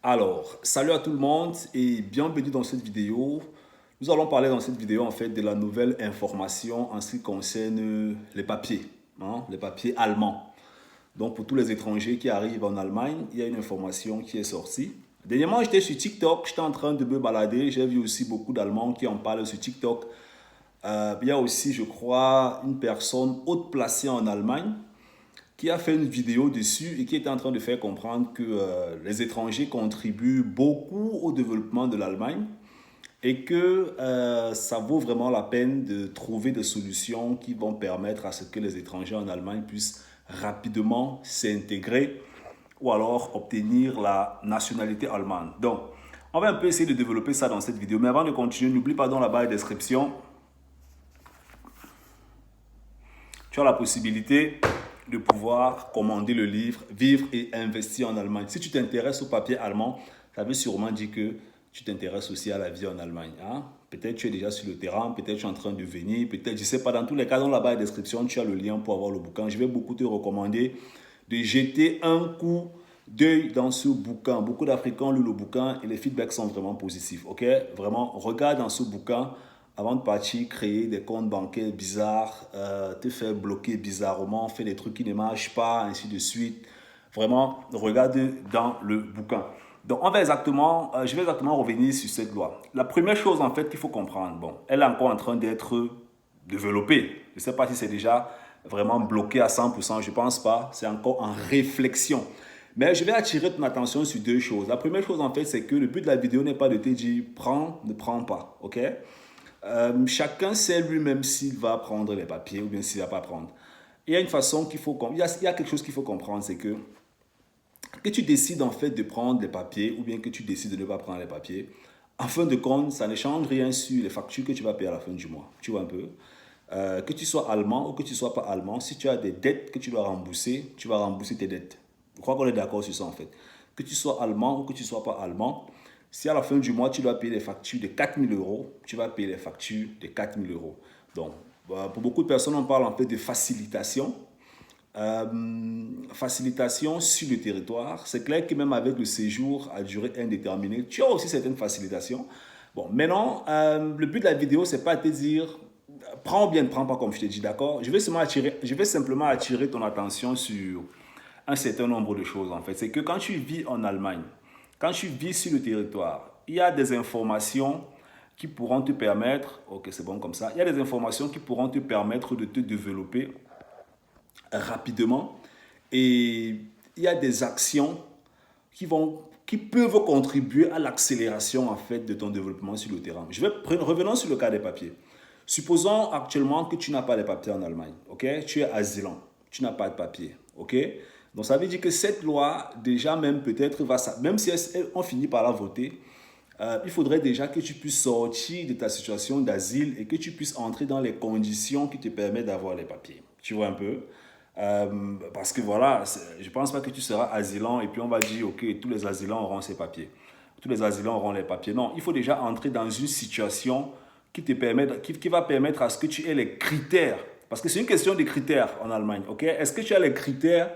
Alors, salut à tout le monde et bienvenue dans cette vidéo. Nous allons parler dans cette vidéo en fait de la nouvelle information en ce qui concerne les papiers, les papiers allemands. Donc pour tous les étrangers qui arrivent en Allemagne, il y a une information qui est sortie. Dernièrement, j'étais sur TikTok, j'étais en train de me balader, j'ai vu aussi beaucoup d'Allemands qui en parlent sur TikTok. Il y a aussi, je crois, une personne haute placée en Allemagne qui a fait une vidéo dessus et qui était en train de faire comprendre que les étrangers contribuent beaucoup au développement de l'Allemagne et que ça vaut vraiment la peine de trouver des solutions qui vont permettre à ce que les étrangers en Allemagne puissent rapidement s'intégrer ou alors obtenir la nationalité allemande. Donc, on va un peu essayer de développer ça dans cette vidéo. Mais avant de continuer, n'oublie pas dans la barre de description, tu as la possibilité de pouvoir commander le livre Vivre et investir en Allemagne. Si tu t'intéresses au papier allemand, ça veut sûrement dire que tu t'intéresses aussi à la vie en Allemagne. Hein? Peut-être tu es déjà sur le terrain, peut-être tu es en train de venir, peut-être, je ne sais pas, dans tous les cas, dans la barre de description, tu as le lien pour avoir le bouquin. Je vais beaucoup te recommander de jeter un coup d'œil dans ce bouquin. Beaucoup d'Africains ont lu le bouquin et les feedbacks sont vraiment positifs. Ok? Vraiment, regarde dans ce bouquin avant de partir créer des comptes bancaires bizarres, te faire bloquer bizarrement, faire des trucs qui ne marchent pas, ainsi de suite. Vraiment, regarde dans le bouquin. Donc, je vais exactement revenir sur cette loi. La première chose, en fait, qu'il faut comprendre, bon, elle est encore en train d'être développée. Je ne sais pas si c'est déjà vraiment bloqué à 100%, je ne pense pas. C'est encore en réflexion. Mais je vais attirer ton attention sur deux choses. La première chose, en fait, c'est que le but de la vidéo n'est pas de te dire prends, ne prends pas. OK? Chacun sait lui-même s'il va prendre les papiers ou bien s'il ne va pas prendre. Il y a une façon il y a quelque chose qu'il faut comprendre, c'est que tu décides en fait de prendre les papiers ou bien que tu décides de ne pas prendre les papiers, en fin de compte, ça ne change rien sur les factures que tu vas payer à la fin du mois. Tu vois un peu? Que tu sois allemand ou que tu ne sois pas allemand, si tu as des dettes que tu dois rembourser, tu vas rembourser tes dettes. Je crois qu'on est d'accord sur ça en fait. Que tu sois allemand ou que tu ne sois pas allemand, si à la fin du mois tu dois payer des factures de 4 000 euros, tu vas payer les factures de 4 000 euros. Donc, pour beaucoup de personnes, on parle en fait de facilitation. Facilitation sur le territoire. C'est clair que même avec le séjour à durée indéterminée, tu as aussi certaines facilitations. Bon, maintenant, le but de la vidéo, c'est pas de te dire prends ou bien ne prends pas comme je t'ai dit, d'accord? Je vais simplement attirer ton attention sur un certain nombre de choses en fait. C'est que quand tu vis en Allemagne, quand tu vis sur le territoire, il y a des informations qui pourront te permettre, ok c'est bon comme ça, il y a des informations qui pourront te permettre de te développer rapidement et il y a des actions qui peuvent contribuer à l'accélération en fait de ton développement sur le terrain. Revenons sur le cas des papiers. Supposons actuellement que tu n'as pas les papiers en Allemagne, ok? Tu es asylant, tu n'as pas de papiers, ok? Donc ça veut dire que cette loi, déjà même peut-être, même si on finit par la voter, il faudrait déjà que tu puisses sortir de ta situation d'asile et que tu puisses entrer dans les conditions qui te permettent d'avoir les papiers. Tu vois un peu? Parce que voilà, je ne pense pas que tu seras asylant et puis on va dire, ok, tous les asylants auront ces papiers. Tous les asylants auront les papiers. Non, il faut déjà entrer dans une situation qui va permettre à ce que tu aies les critères. Parce que c'est une question de critères en Allemagne, ok? Est-ce que tu as les critères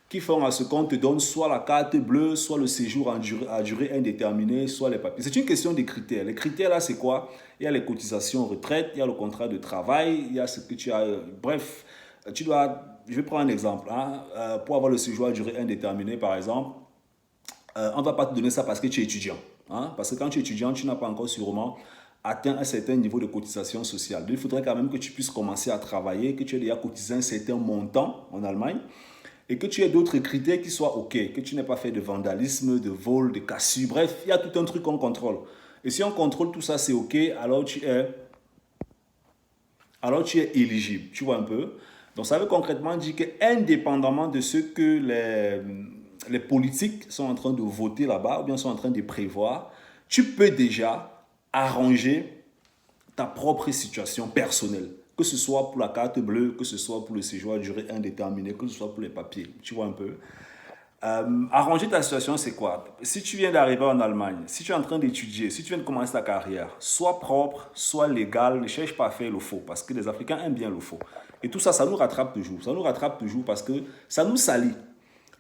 qui font à ce qu'on te donne soit la carte bleue, soit le séjour à durée indéterminée, soit les papiers. C'est une question de critères. Les critères là, c'est quoi? Il y a les cotisations retraite, il y a le contrat de travail, il y a ce que tu as. Bref, tu dois. Je vais prendre un exemple. Hein. Pour avoir le séjour à durée indéterminée, par exemple, on ne va pas te donner ça parce que tu es étudiant. Hein. Parce que quand tu es étudiant, tu n'as pas encore sûrement atteint un certain niveau de cotisation sociale. Donc, il faudrait quand même que tu puisses commencer à travailler, que tu aies déjà cotisé un certain montant en Allemagne et que tu aies d'autres critères qui soient OK, que tu n'aies pas fait de vandalisme, de vol, de cassure, bref, il y a tout un truc qu'on contrôle. Et si on contrôle tout ça, c'est OK, alors tu es éligible, tu vois un peu. Donc ça veut concrètement dire que indépendamment de ce que les politiques sont en train de voter là-bas ou bien sont en train de prévoir, tu peux déjà arranger ta propre situation personnelle. Que ce soit pour la carte bleue, que ce soit pour le séjour à durée indéterminée, que ce soit pour les papiers. Tu vois un peu. Arranger ta situation, c'est quoi? Si tu viens d'arriver en Allemagne, si tu es en train d'étudier, si tu viens de commencer ta carrière, sois propre, sois légal, ne cherche pas à faire le faux, parce que les Africains aiment bien le faux. Et tout ça, ça nous rattrape toujours. Ça nous rattrape toujours parce que ça nous salit.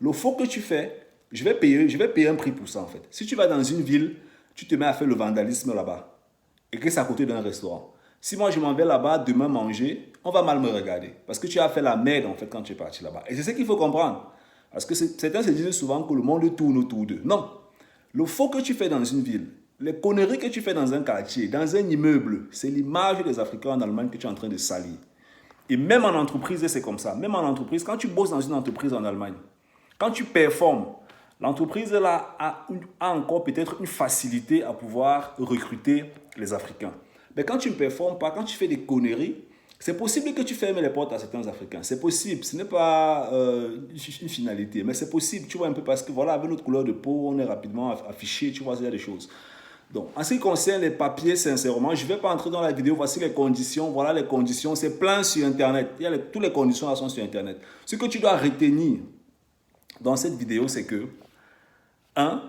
Le faux que tu fais, je vais payer un prix pour ça en fait. Si tu vas dans une ville, tu te mets à faire le vandalisme là-bas et que c'est à côté d'un restaurant. Si moi je m'en vais là-bas demain manger, on va mal me regarder parce que tu as fait la merde en fait quand tu es parti là-bas. Et c'est ce qu'il faut comprendre. Parce que certains se disent souvent que le monde tourne autour d'eux. Non. Le faux que tu fais dans une ville, les conneries que tu fais dans un quartier, dans un immeuble, c'est l'image des Africains en Allemagne que tu es en train de salir. Et même en entreprise, c'est comme ça. Même en entreprise, quand tu bosses dans une entreprise en Allemagne, quand tu performes, l'entreprise là a encore peut-être une facilité à pouvoir recruter les Africains. Mais quand tu ne performes pas, quand tu fais des conneries, c'est possible que tu fermes les portes à certains Africains. C'est possible. Ce n'est pas une finalité, mais c'est possible. Tu vois un peu parce que voilà, avec notre couleur de peau, on est rapidement affiché. Tu vois, il y a des choses. Donc, en ce qui concerne les papiers, sincèrement, je ne vais pas entrer dans la vidéo. Voici les conditions. Voilà les conditions. C'est plein sur Internet. Toutes les conditions là sont sur Internet. Ce que tu dois retenir dans cette vidéo, c'est que 1.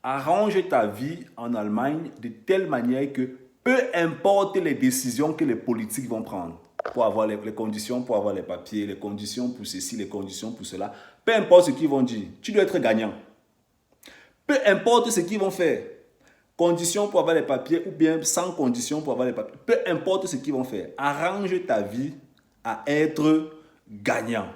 Arrange ta vie en Allemagne de telle manière que peu importe les décisions que les politiques vont prendre pour avoir les conditions, pour avoir les papiers, les conditions pour ceci, les conditions pour cela, peu importe ce qu'ils vont dire, tu dois être gagnant. Peu importe ce qu'ils vont faire, conditions pour avoir les papiers ou bien sans conditions pour avoir les papiers, peu importe ce qu'ils vont faire, arrange ta vie à être gagnant.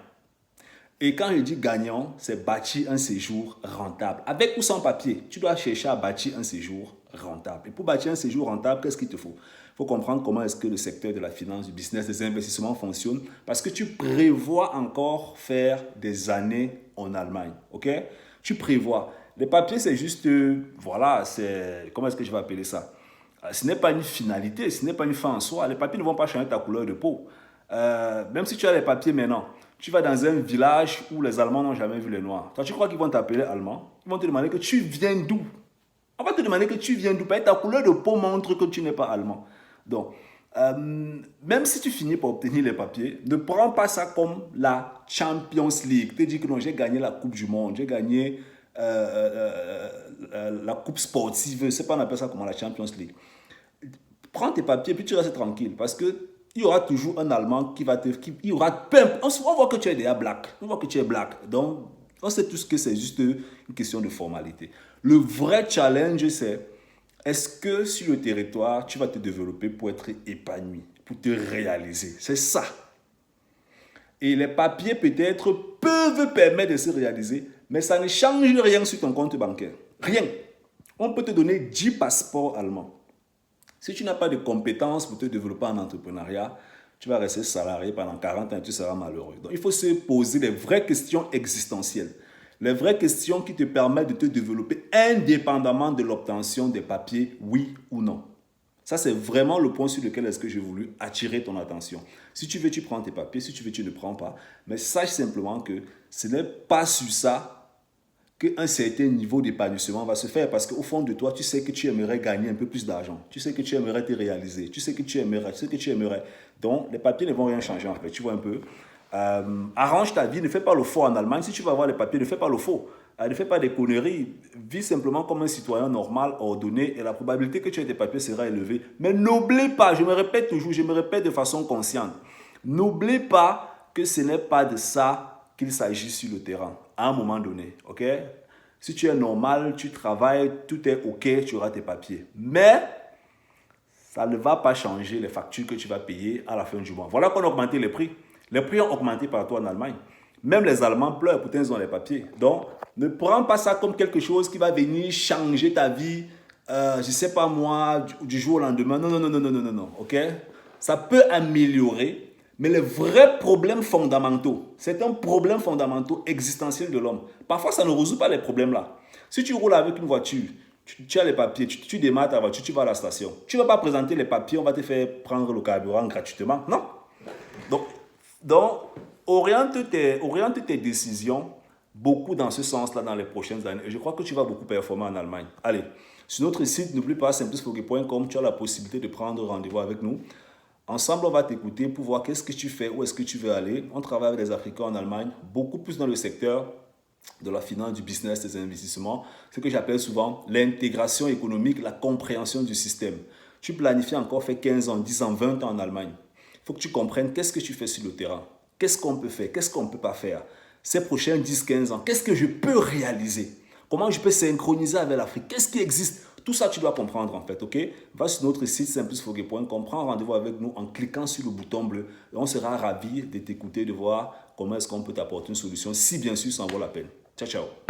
Et quand je dis gagnant, c'est bâtir un séjour rentable. Avec ou sans papier, tu dois chercher à bâtir un séjour rentable. Et pour bâtir un séjour rentable, qu'est-ce qu'il te faut? Il faut comprendre comment est-ce que le secteur de la finance, du business, des investissements fonctionne. Parce que tu prévois encore faire des années en Allemagne. Ok? Tu prévois. Les papiers, c'est juste, voilà, c'est, comment est-ce que je vais appeler ça? Ce n'est pas une finalité, ce n'est pas une fin en soi. Les papiers ne vont pas changer ta couleur de peau. Même si tu as les papiers maintenant, tu vas dans un village où les Allemands n'ont jamais vu les Noirs. Toi, tu crois qu'ils vont t'appeler Allemand? Ils vont te demander que tu viens d'où? On va te demander que tu viens d'où? Parce que ta couleur de peau montre que tu n'es pas allemand. Donc, même si tu finis par obtenir les papiers, ne prends pas ça comme la Champions League. Tu dis que non, j'ai gagné la Coupe du Monde, j'ai gagné la Coupe sportive. Je ne sais pas, on appelle ça comment la Champions League. Prends tes papiers puis tu restes tranquille parce que il y aura toujours un Allemand qui va te... il y aura, on voit que tu es déjà black. On voit que tu es black. Donc, on sait tous que c'est juste une question de formalité. Le vrai challenge, c'est est-ce que sur le territoire, tu vas te développer pour être épanoui, pour te réaliser. C'est ça. Et les papiers, peut-être, peuvent permettre de se réaliser, mais ça ne change rien sur ton compte bancaire. Rien. On peut te donner 10 passeports allemands. Si tu n'as pas de compétences pour te développer en entrepreneuriat, tu vas rester salarié pendant 40 ans et tu seras malheureux. Donc, il faut se poser des vraies questions existentielles. Les vraies questions qui te permettent de te développer indépendamment de l'obtention des papiers, oui ou non. Ça, c'est vraiment le point sur lequel est-ce que j'ai voulu attirer ton attention. Si tu veux, tu prends tes papiers. Si tu veux, tu ne prends pas. Mais sache simplement que ce n'est pas sur ça qu'un certain niveau d'épanouissement va se faire parce qu'au fond de toi, tu sais que tu aimerais gagner un peu plus d'argent. Tu sais que tu aimerais te réaliser. Tu sais que tu aimerais. Donc, les papiers ne vont rien changer en fait. Tu vois un peu. Arrange ta vie. Ne fais pas le faux en Allemagne. Si tu vas avoir les papiers, ne fais pas le faux. Ne fais pas des conneries. Vis simplement comme un citoyen normal, ordonné. Et la probabilité que tu aies des papiers sera élevée. Mais n'oublie pas, je me répète toujours, je me répète de façon consciente. N'oublie pas que ce n'est pas de ça qu'il s'agit sur le terrain, à un moment donné, ok? Si tu es normal, tu travailles, tout est ok, tu auras tes papiers. Mais, ça ne va pas changer les factures que tu vas payer à la fin du mois. Voilà qu'on a augmenté les prix. Les prix ont augmenté partout en Allemagne. Même les Allemands pleurent, pourtant ils ont les papiers. Donc, ne prends pas ça comme quelque chose qui va venir changer ta vie, je ne sais pas moi, du jour au lendemain. Non, non, non, non, non, non, non, ok? Ça peut améliorer. Mais les vrais problèmes fondamentaux, c'est un problème fondamental existentiel de l'homme. Parfois, ça ne résout pas les problèmes là. Si tu roules avec une voiture, tu as les papiers, tu démarres ta voiture, tu vas à la station. Tu ne vas pas présenter les papiers, on va te faire prendre le carburant gratuitement. Non. Donc oriente tes décisions beaucoup dans ce sens-là dans les prochaines années. Et je crois que tu vas beaucoup performer en Allemagne. Allez, sur notre site, n'oublie pas simplesfoguet.com, tu as la possibilité de prendre rendez-vous avec nous. Ensemble, on va t'écouter pour voir qu'est-ce que tu fais, où est-ce que tu veux aller. On travaille avec des Africains en Allemagne, beaucoup plus dans le secteur de la finance, du business, des investissements. Ce que j'appelle souvent l'intégration économique, la compréhension du système. Tu planifies encore faire 15 ans, 10 ans, 20 ans en Allemagne. Il faut que tu comprennes qu'est-ce que tu fais sur le terrain. Qu'est-ce qu'on peut faire, qu'est-ce qu'on ne peut pas faire. ces prochains 10-15 ans, qu'est-ce que je peux réaliser? Comment je peux synchroniser avec l'Afrique? Qu'est-ce qui existe? Tout ça, tu dois comprendre en fait, ok? Va sur notre site simplisfoguet.com, prends rendez-vous avec nous en cliquant sur le bouton bleu. Et on sera ravis de t'écouter, de voir comment est-ce qu'on peut t'apporter une solution, si bien sûr ça en vaut la peine. Ciao, ciao.